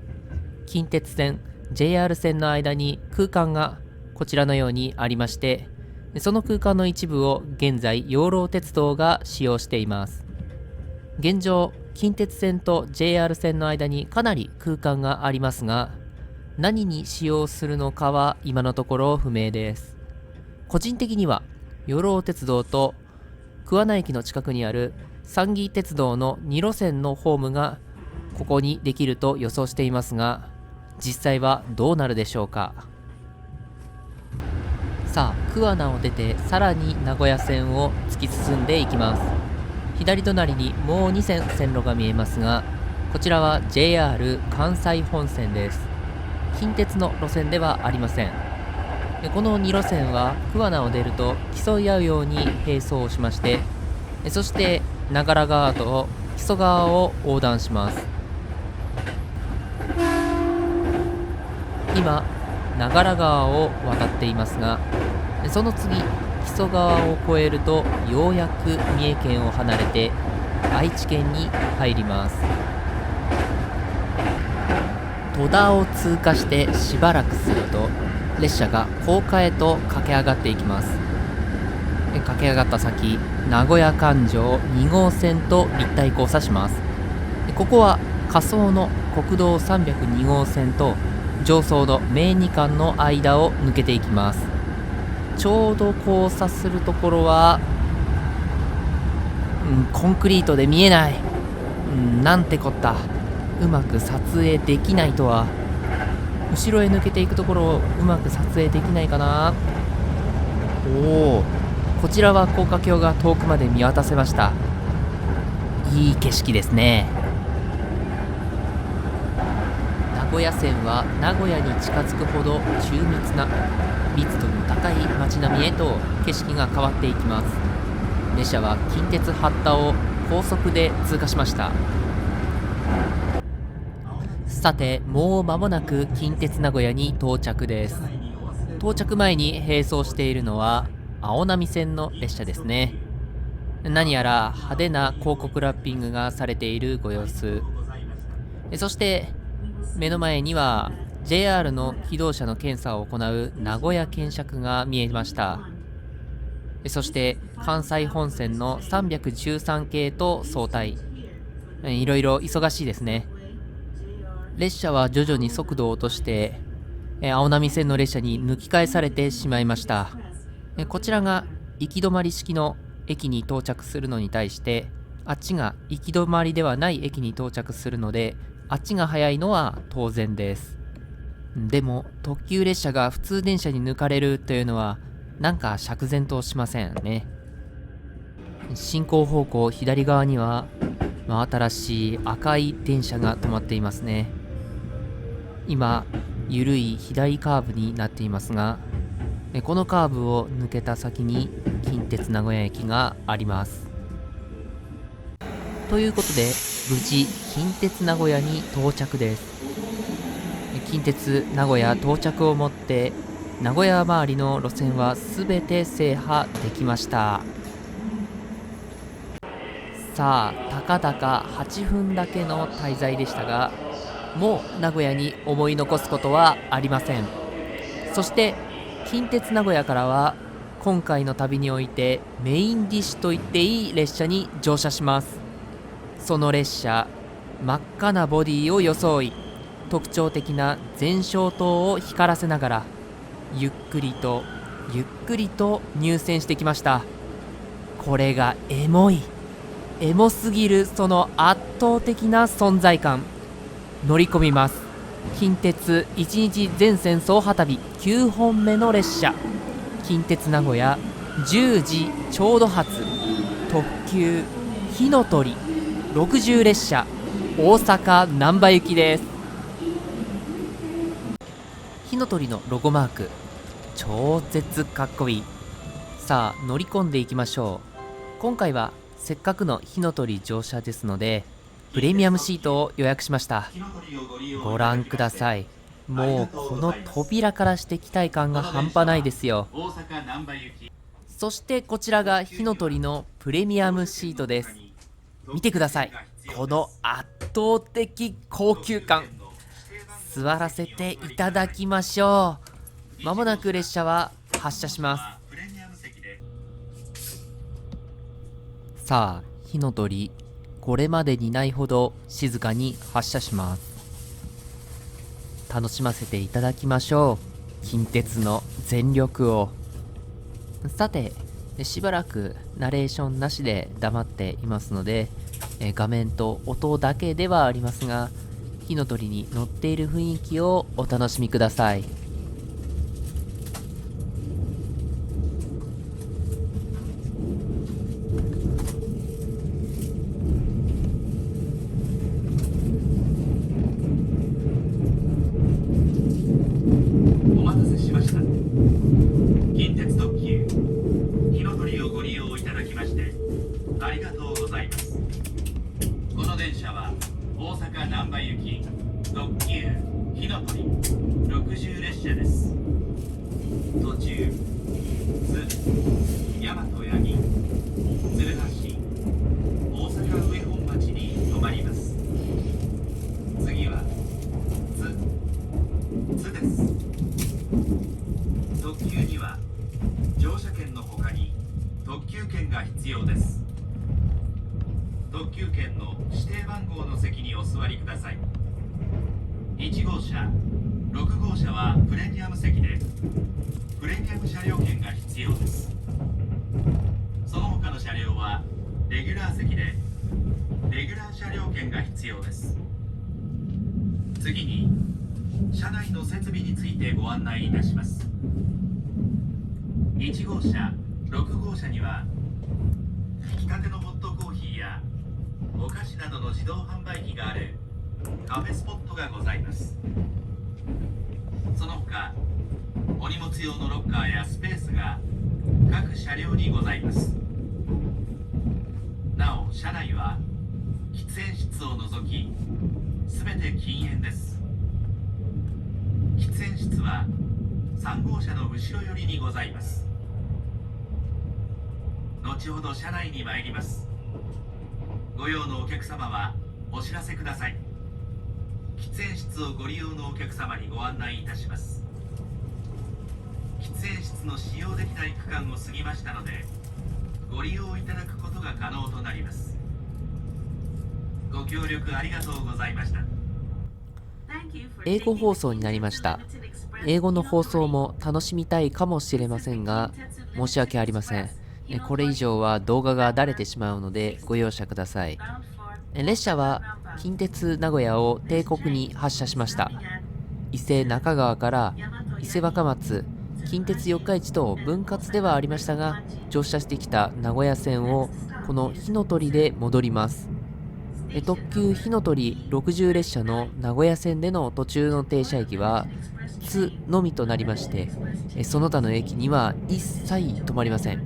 近鉄線、JR 線の間に空間がこちらのようにありまして、その空間の一部を現在養老鉄道が使用しています。現状近鉄線と JR 線の間にかなり空間がありますが、何に使用するのかは今のところ不明です。個人的には養老鉄道と桑名駅の近くにある山義鉄道の2路線のホームがここにできると予想していますが、実際はどうなるでしょうか。さあ桑名を出てさらに名古屋線を突き進んでいきます。左隣にもう2線線路が見えますが、こちらは JR 関西本線です。近鉄の路線ではありません。でこの2路線は桑名を出ると競い合うように並走をしまして、そして長良川と木曽川を横断します。今長良川を渡っていますが、その次木曽川を越えるとようやく三重県を離れて愛知県に入ります。戸田を通過してしばらくすると列車が高架へと駆け上がっていきます。駆け上がった先、名古屋環状2号線と立体交差します。ここは下層の国道302号線と上層の名二間の間を抜けていきます。ちょうど交差するところは、コンクリートで見えない、なんてこった。うまく撮影できないとは。後ろへ抜けていくところをうまく撮影できないかな。おお、こちらは高架橋が遠くまで見渡せました。いい景色ですね。名古屋線は名古屋に近づくほど緻密な密度の高い街並みへと景色が変わっていきます。列車は近鉄八田を高速で通過しました。さてもう間もなく近鉄名古屋に到着です。到着前に並走しているのは青波線の列車ですね。何やら派手な広告ラッピングがされているご様子。そして目の前には JR の気動車の検査を行う名古屋検車が見えました。そして関西本線の313系と相対、いろいろ忙しいですね。列車は徐々に速度を落として青波線の列車に抜き返されてしまいました。こちらが行き止まり式の駅に到着するのに対して、あっちが行き止まりではない駅に到着するので、あっちが早いのは当然です。でも特急列車が普通電車に抜かれるというのはなんか釈然としませんね。進行方向左側には、新しい赤い電車が止まっていますね。今緩い左カーブになっていますが、このカーブを抜けた先に近鉄名古屋駅があります。ということで無事近鉄名古屋に到着です。近鉄名古屋到着をもって名古屋周りの路線はすべて制覇できました。さあたかだか8分だけの滞在でしたが、もう名古屋に思い残すことはありません。そして近鉄名古屋からは今回の旅においてメインディッシュと言っていい列車に乗車します。その列車、真っ赤なボディを装い、特徴的な前照灯を光らせながらゆっくりとゆっくりと入線してきました。これがエモすぎる、その圧倒的な存在感。乗り込みます。近鉄1日全線走破旅9本目の列車、近鉄名古屋10時ちょうど発特急火の鳥60列車大阪難波行きです。火の鳥のロゴマーク超絶かっこいい。さあ乗り込んでいきましょう。今回はせっかくの火の鳥乗車ですのでプレミアムシートを予約しました。ご覧ください。もうこの扉からして期待感が半端ないですよ。そしてこちらが火の鳥のプレミアムシートです。見てください、この圧倒的高級感。座らせていただきましょまもなく列車は発車します。プレミアム席でさあ、火の鳥、これまでにないほど静かに発車します。楽しませていただきましょう。近鉄の全力を。さて、しばらくナレーションなしで黙っていますので、画面と音だけではありますが、火の鳥に乗っている雰囲気をお楽しみください。お待たせしました。近鉄特急火の鳥をご利用いただきましてありがとうございます。この電車は大阪難波行き特急火の鳥60列車です。途中大和八木、鶴橋、大阪上本町に停まります。次は津です。特急には乗車券の他に特急券が必要です。特急券の指定番号の席にお座りください。1号車、6号車はプレミアム席でプレミアム車両券が必要です。その他の車両はレギュラー席でレギュラー車両券が必要です。次に車内の設備についてご案内いたします。1号車、6号車には引きたてのホットコーヒーやお菓子などの自動販売機があるカフェスポットがございます。その他お荷物用のロッカーやスペースが各車両にございます。なお車内は喫煙室を除き全て禁煙です。喫煙室は3号車の後ろ寄りにございます。後ほど車内に参ります。ご用のお客様はお知らせください。喫煙室をご利用のお客様にご案内いたします。喫煙室の使用できない区間を過ぎましたのでご利用いただくことが可能となります。ご協力ありがとうございました。英語放送になりました。英語の放送も楽しみたいかもしれませんが、申し訳ありません。これ以上は動画がだれてしまうのでご容赦ください。列車は近鉄名古屋を帝国に発車しました。伊勢中川から伊勢若松、近鉄四日市と分割ではありましたが、乗車してきた名古屋線をこの火の鳥で戻ります。特急火の鳥60列車の名古屋線での途中の停車駅は津のみとなりまして、その他の駅には一切止まりません。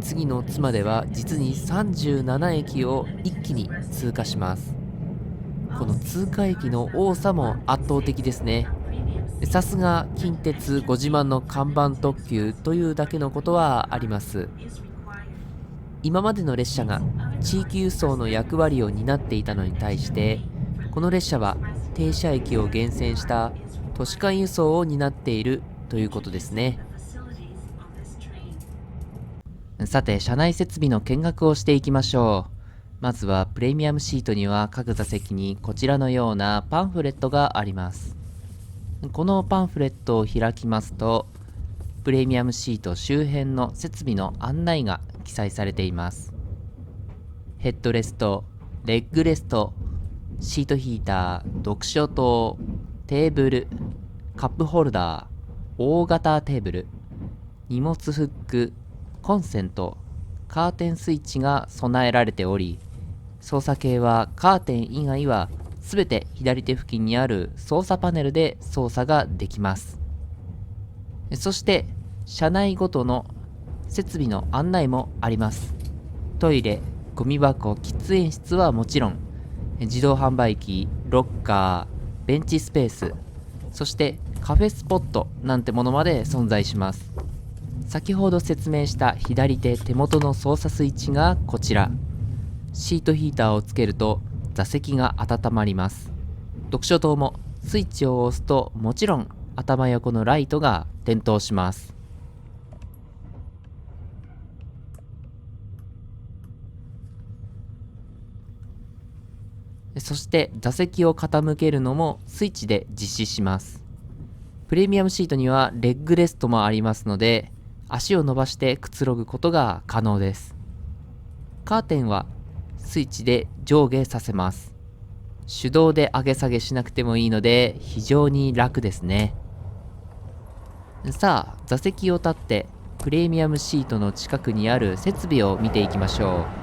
次の津までは実に37駅を一気に通過します。この通過駅の多さも圧倒的ですね。さすが近鉄ご自慢の看板特急というだけのことはあります。今までの列車が地域輸送の役割を担っていたのに対して、この列車は停車駅を厳選した都市間輸送を担っているということですね。さて、車内設備の見学をしていきましょう。まずはプレミアムシートには各座席にこちらのようなパンフレットがあります。このパンフレットを開きますと、プレミアムシート周辺の設備の案内が記載されています。ヘッドレスト、レッグレスト、シートヒーター、読書灯、テーブル、カップホルダー、大型テーブル、荷物フック、コンセント、カーテンスイッチが備えられており、操作系はカーテン以外はすべて左手付近にある操作パネルで操作ができます。そして車内ごとの設備の案内もあります。トイレ、ゴミ箱、喫煙室はもちろん、自動販売機、ロッカー、ベンチスペース、そしてカフェスポットなんてものまで存在します。先ほど説明した左手手元の操作スイッチがこちら。シートヒーターをつけると座席が温まります。読書灯もスイッチを押すともちろん頭横のライトが点灯します。そして座席を傾けるのもスイッチで実施します。プレミアムシートにはレッグレストもありますので、足を伸ばしてくつろぐことが可能です。カーテンはスイッチで上下させます。手動で上げ下げしなくてもいいので非常に楽ですね。さあ、座席を立ってプレミアムシートの近くにある設備を見ていきましょう。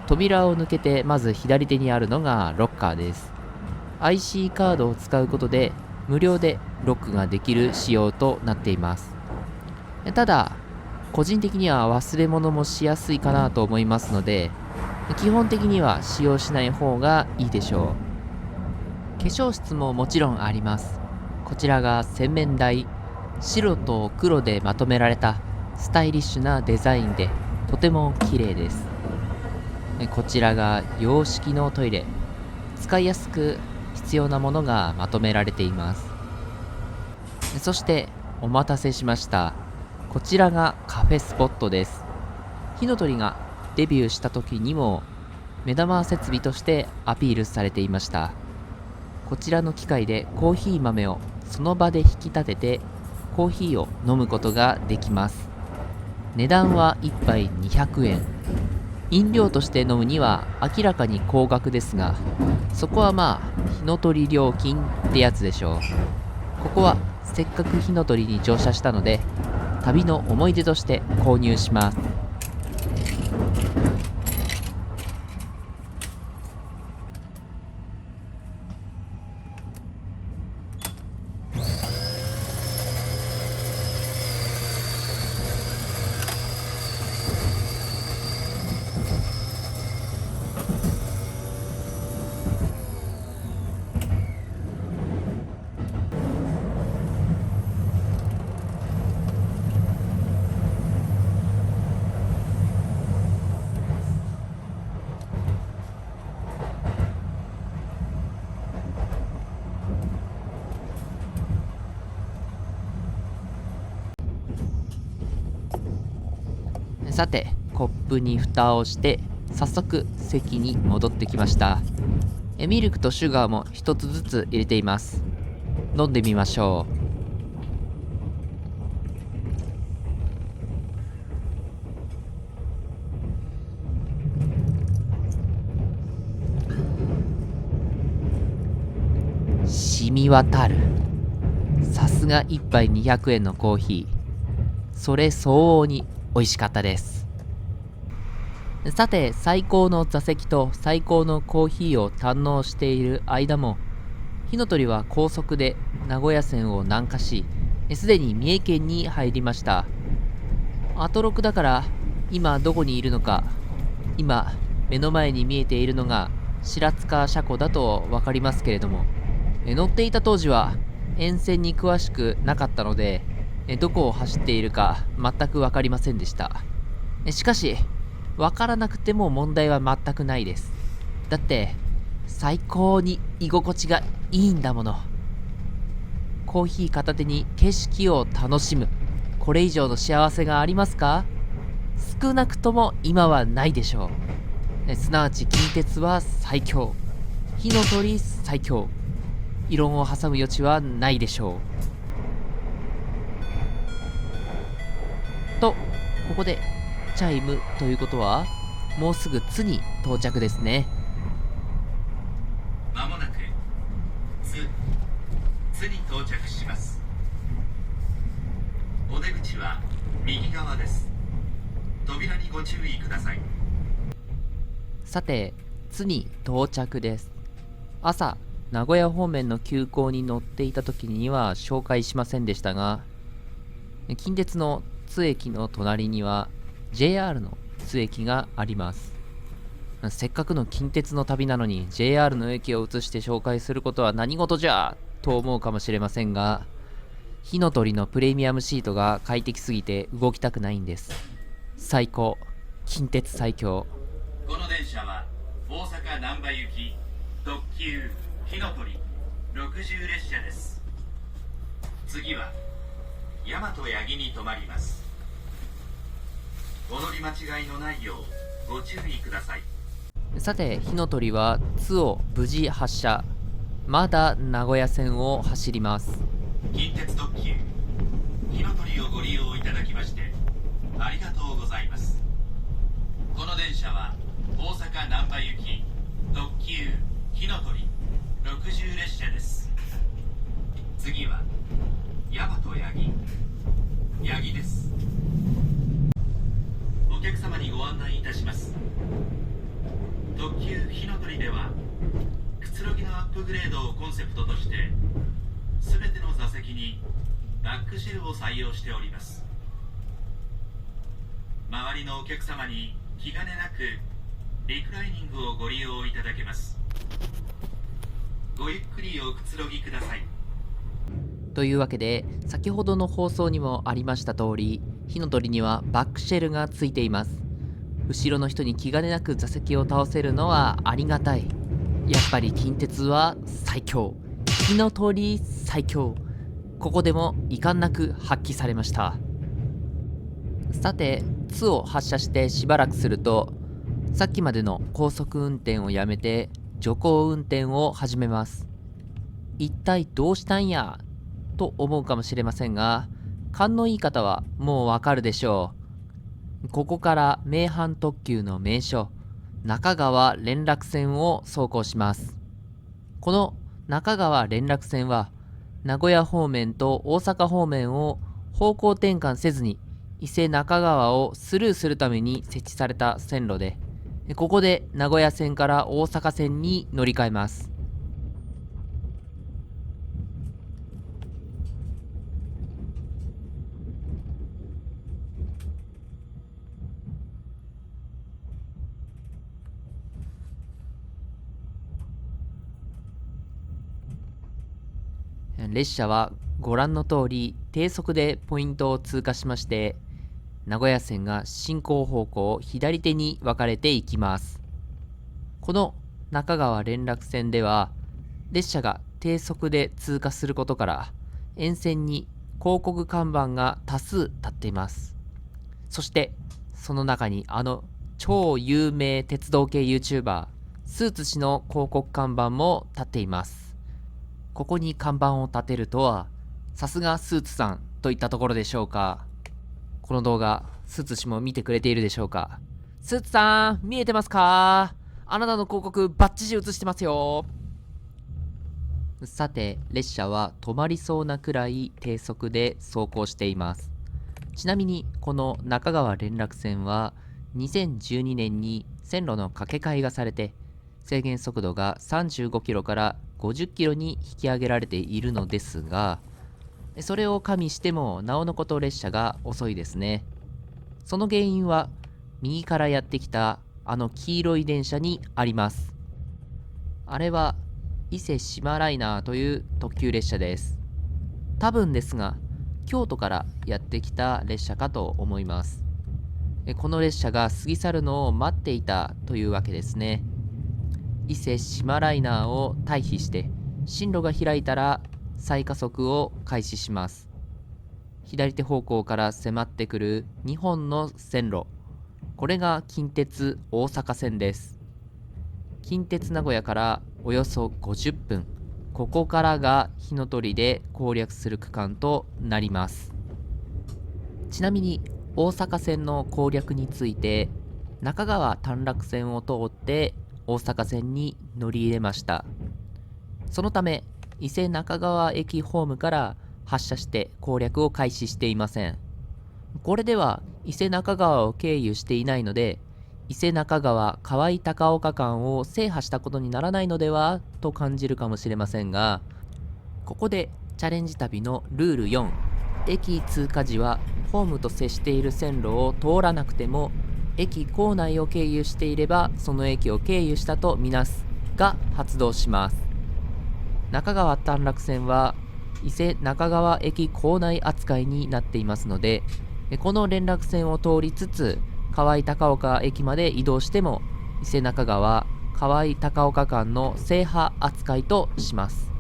扉を抜けてまず左手にあるのがロッカーです。 IC カードを使うことで無料でロックができる仕様となっています。ただ個人的には忘れ物もしやすいかなと思いますので、基本的には使用しない方がいいでしょう。化粧室ももちろんあります。こちらが洗面台、白と黒でまとめられたスタイリッシュなデザインでとても綺麗です。こちらが洋式のトイレ、使いやすく必要なものがまとめられています。そしてお待たせしました。こちらがカフェスポットです。火の鳥がデビューした時にも目玉設備としてアピールされていました。こちらの機械でコーヒー豆をその場で引き立ててコーヒーを飲むことができます。値段は1杯200円。飲料として飲むには明らかに高額ですが、そこはまあ火の鳥料金ってやつでしょう。ここはせっかく火の鳥に乗車したので旅の思い出として購入します。さて、コップに蓋をして早速席に戻ってきました。ミルクとシュガーも一つずつ入れています。飲んでみましょう。染み渡る。さすが1杯200円のコーヒー。それ相応に美味しかったです。さて、最高の座席と最高のコーヒーを堪能している間も、火の鳥は高速で名古屋線を南下し、すでに三重県に入りました。アトロクだから今どこにいるのか、今目の前に見えているのが白塚車庫だと分かりますけれども、乗っていた当時は沿線に詳しくなかったので、どこを走っているか全く分かりませんでした。しかし分からなくても問題は全くないです。だって最高に居心地がいいんだもの。コーヒー片手に景色を楽しむ、これ以上の幸せがありますか？少なくとも今はないでしょう。すなわち近鉄は最強、火の鳥最強、異論を挟む余地はないでしょう。と、ここでチャイムということはもうすぐ津に到着ですね。まもなく津に到着します。お出口は右側です。扉にご注意ください。さて、津に到着です。朝名古屋方面の急行に乗っていた時には紹介しませんでしたが、近鉄の津駅の隣には JR の津駅があります。せっかくの近鉄の旅なのに JR の駅を移して紹介することは何事じゃと思うかもしれませんが、火の鳥のプレミアムシートが快適すぎて動きたくないんです。最高、近鉄最強。この電車は大阪難波行き特急火の鳥60列車です。次は大和八木に停まります。お乗り間違いのないようご注意ください。さて、火の鳥は津を無事発車。まだ名古屋線を走ります。近鉄特急火の鳥をご利用いただきましてありがとうございます。この電車は大阪難波行き特急火の鳥60列車です。次は大和八木八木です。お客様にご案内いたします。特急火の鳥ではくつろぎのアップグレードをコンセプトとしてすべての座席にバックシェルを採用しております。周りのお客様に気兼ねなくリクライニングをご利用いただけます。ごゆっくりおくつろぎください。というわけで、先ほどの放送にもありました通り、火の鳥にはバックシェルがついています。後ろの人に気兼ねなく座席を倒せるのはありがたい。やっぱり近鉄は最強。火の鳥最強。ここでも遺憾なく発揮されました。さて、津を発車してしばらくすると、さっきまでの高速運転をやめて徐行運転を始めます。一体どうしたんやと思うかもしれませんが、勘のいい方はもうわかるでしょう。ここから名阪特急の名所、中川連絡線を走行します。この中川連絡線は、名古屋方面と大阪方面を方向転換せずに伊勢中川をスルーするために設置された線路で、ここで名古屋線から大阪線に乗り換えます。列車はご覧の通り低速でポイントを通過しまして、名古屋線が進行方向左手に分かれていきます。この中川連絡線では列車が低速で通過することから沿線に広告看板が多数立っています。そしてその中にあの超有名鉄道系 YouTuber スーツ氏の広告看板も立っています。ここに看板を立てるとは、さすがスーツさんといったところでしょうか。この動画、スーツ氏も見てくれているでしょうか。スーツさん、見えてますか？あなたの広告バッチリ映してますよ。さて、列車は止まりそうなくらい低速で走行しています。ちなみに、この中川連絡線は、2012年に線路の架け替えがされて、制限速度が35キロから50キロに引き上げられているのですが、それを加味してもなおのこと列車が遅いですね。その原因は右からやってきたあの黄色い電車にあります。あれは伊勢志摩ライナーという特急列車です。多分ですが京都からやってきた列車かと思います。この列車が過ぎ去るのを待っていたというわけですね。伊勢志摩ライナーを退避して進路が開いたら再加速を開始します。左手方向から迫ってくる2本の線路、これが近鉄大阪線です。近鉄名古屋からおよそ50分、ここからが火の鳥で攻略する区間となります。ちなみに大阪線の攻略について、中川短絡線を通って大阪線に乗り入れました。そのため伊勢中川駅ホームから発車して攻略を開始していません。これでは伊勢中川を経由していないので、伊勢中川河合高岡間を制覇したことにならないのではと感じるかもしれませんが、ここでチャレンジ旅のルール4、駅通過時はホームと接している線路を通らなくても駅構内を経由していればその駅を経由したとみなすが発動します。中川短絡線は伊勢中川駅構内扱いになっていますので、この連絡線を通りつつ河合高岡駅まで移動しても伊勢中川河合高岡間の制覇扱いとします。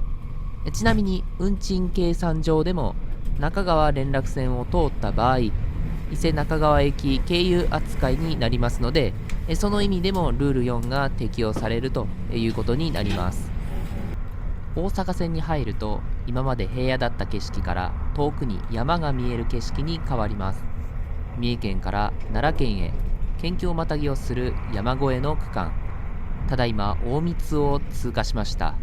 ちなみに運賃計算上でも中川連絡船を通った場合、伊勢中川駅経由扱いになりますので、その意味でもルール4が適用されるということになります。大阪線に入ると、今まで平野だった景色から遠くに山が見える景色に変わります。三重県から奈良県へ県境またぎをする山越えの区間、ただいま大津を通過しました。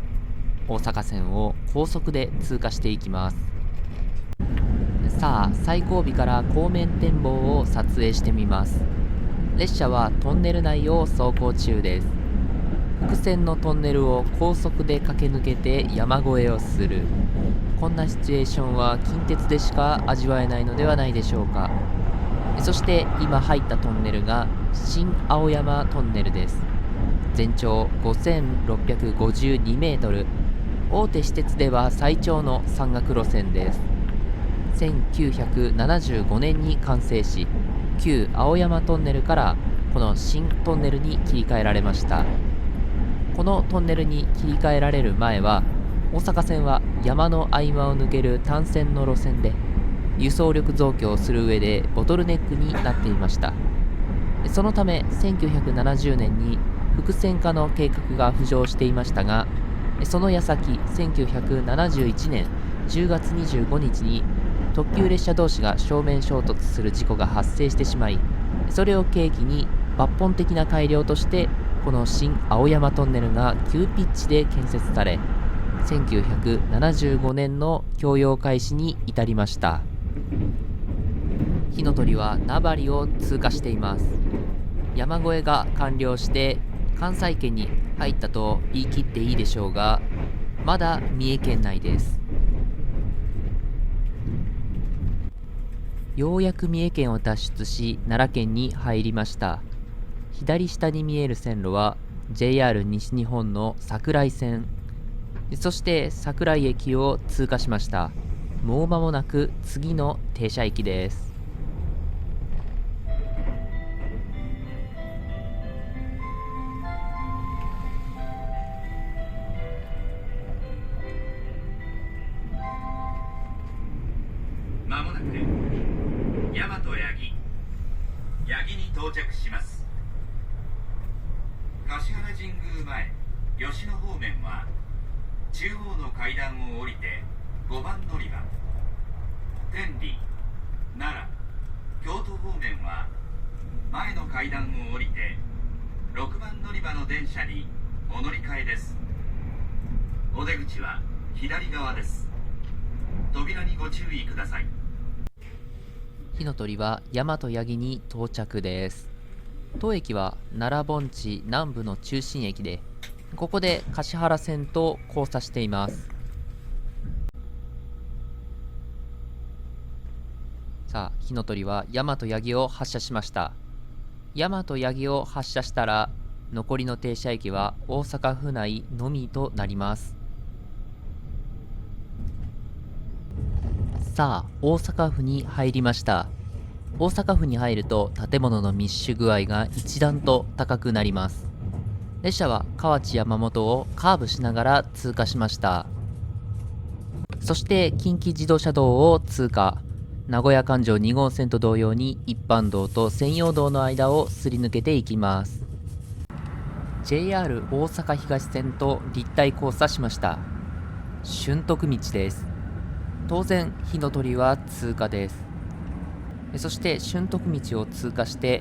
大阪線を高速で通過していきます。さあ、最後尾から後面展望を撮影してみます。列車はトンネル内を走行中です。複線のトンネルを高速で駆け抜けて山越えをする、こんなシチュエーションは近鉄でしか味わえないのではないでしょうか。そして今入ったトンネルが新青山トンネルです。全長5652メートル、大手私鉄では最長の山岳路線です。1975年に完成し、旧青山トンネルからこの新トンネルに切り替えられました。このトンネルに切り替えられる前は、大阪線は山の合間を抜ける単線の路線で、輸送力増強をする上でボトルネックになっていました。そのため1970年に複線化の計画が浮上していましたが、その矢先1971年10月25日に特急列車同士が正面衝突する事故が発生してしまい、それを契機に抜本的な改良としてこの新青山トンネルが急ピッチで建設され、1975年の供用開始に至りました。火の鳥は名張を通過しています。山越えが完了して関西圏に入ったと言い切っていいでしょうが、まだ三重県内です。ようやく三重県を脱出し奈良県に入りました。左下に見える線路は JR 西日本の桜井線、そして桜井駅を通過しました。もう間もなく次の停車駅です。まもなく大和八木に到着します。橿原神宮前吉野方面は中央の階段を降りて5番乗り場、天理、奈良、京都方面は前の階段を降りて6番乗り場の電車にお乗り換えです。お出口は左側です。扉にご注意ください。火の鳥は大和八木に到着です。当駅は奈良盆地南部の中心駅で、ここで橿原線と交差しています。さあ、火の鳥は大和八木を発車しました。大和八木を発車したら、残りの停車駅は大阪府内のみとなります。さあ、大阪府に入りました。大阪府に入ると建物の密集具合が一段と高くなります。列車は河内山本をカーブしながら通過しました。そして近畿自動車道を通過。名古屋環状2号線と同様に一般道と専用道の間をすり抜けていきます。JR 大阪東線と立体交差しました。俊徳道です。当然火の鳥は通過です。そして俊徳道を通過して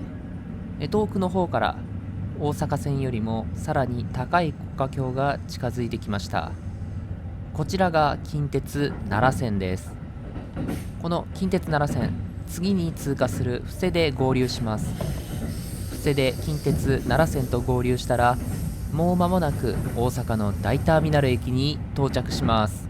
遠くの方から大阪線よりもさらに高い高架橋が近づいてきました。こちらが近鉄奈良線です。この近鉄奈良線、次に通過する布施で合流します。布施で近鉄奈良線と合流したら、もう間もなく大阪の大ターミナル駅に到着します。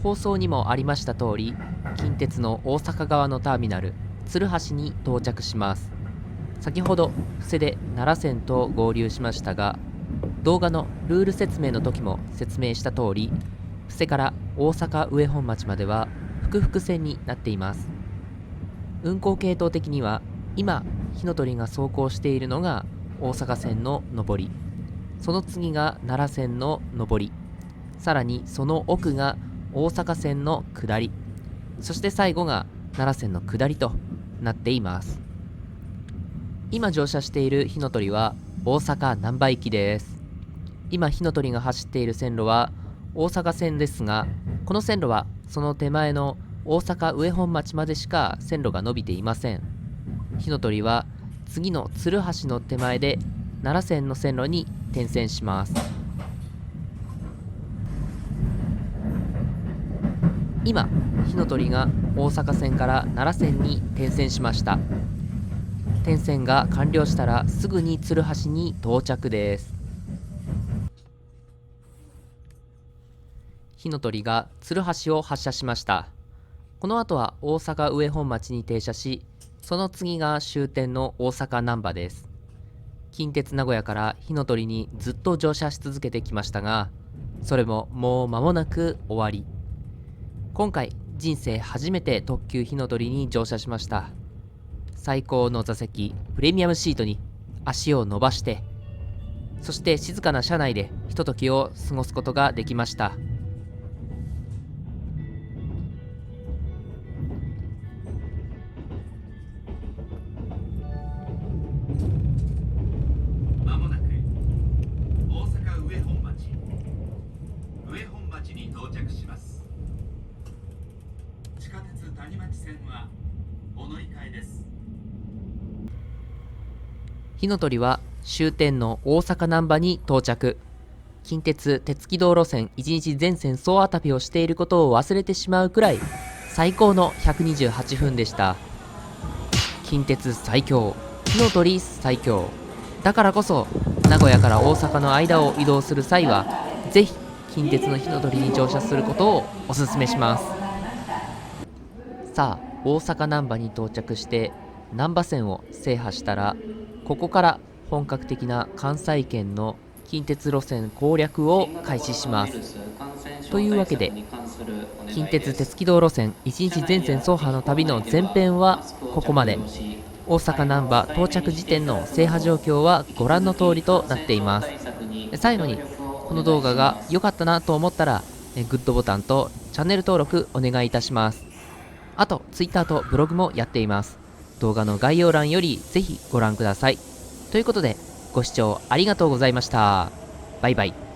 放送にもありました通り、近鉄の大阪側のターミナル鶴橋に到着します。先ほど布施で奈良線と合流しましたが、動画のルール説明の時も説明した通り、布施から大阪上本町までは複々線になっています。運行系統的には今火の鳥が走行しているのが大阪線の上り、その次が奈良線の上り、さらにその奥が大阪線の下り、そして最後が奈良線の下りとなっています。今乗車している火の鳥は大阪難波行きです。今火の鳥が走っている線路は大阪線ですが、この線路はその手前の大阪上本町までしか線路が伸びていません。火の鳥は次の鶴橋の手前で奈良線の線路に転線します。今火の鳥が大阪線から奈良線に転線しました。転線が完了したらすぐに鶴橋に到着です。火の鳥が鶴橋を発車しました。この後は大阪上本町に停車し、その次が終点の大阪難波です。近鉄名古屋から火の鳥にずっと乗車し続けてきましたが、それももう間もなく終わり。今回人生初めて特急火の鳥に乗車しました。最高の座席プレミアムシートに足を伸ばして、そして静かな車内でひとときを過ごすことができました。まもなく大阪上本町に到着します。地下鉄谷町線はお乗り換えです。火の鳥は終点の大阪難波に到着。近鉄鉄軌道路線1日全線総当たりをしていることを忘れてしまうくらい最高の128分でした。近鉄最強、火の鳥最強。だからこそ名古屋から大阪の間を移動する際はぜひ近鉄の火の鳥に乗車することをお勧めします。さあ大阪難波に到着して難波線を制覇したら、ここから本格的な関西圏の近鉄路線攻略を開始します。というわけで近鉄鉄軌道路線1日全線走破の旅の前編はここまで。大阪難波到着時点の制覇状況はご覧の通りとなっています。最後にこの動画が良かったなと思ったらグッドボタンとチャンネル登録お願いいたします。あと Twitter とブログもやっています。動画の概要欄よりぜひご覧ください。ということでご視聴ありがとうございました。バイバイ。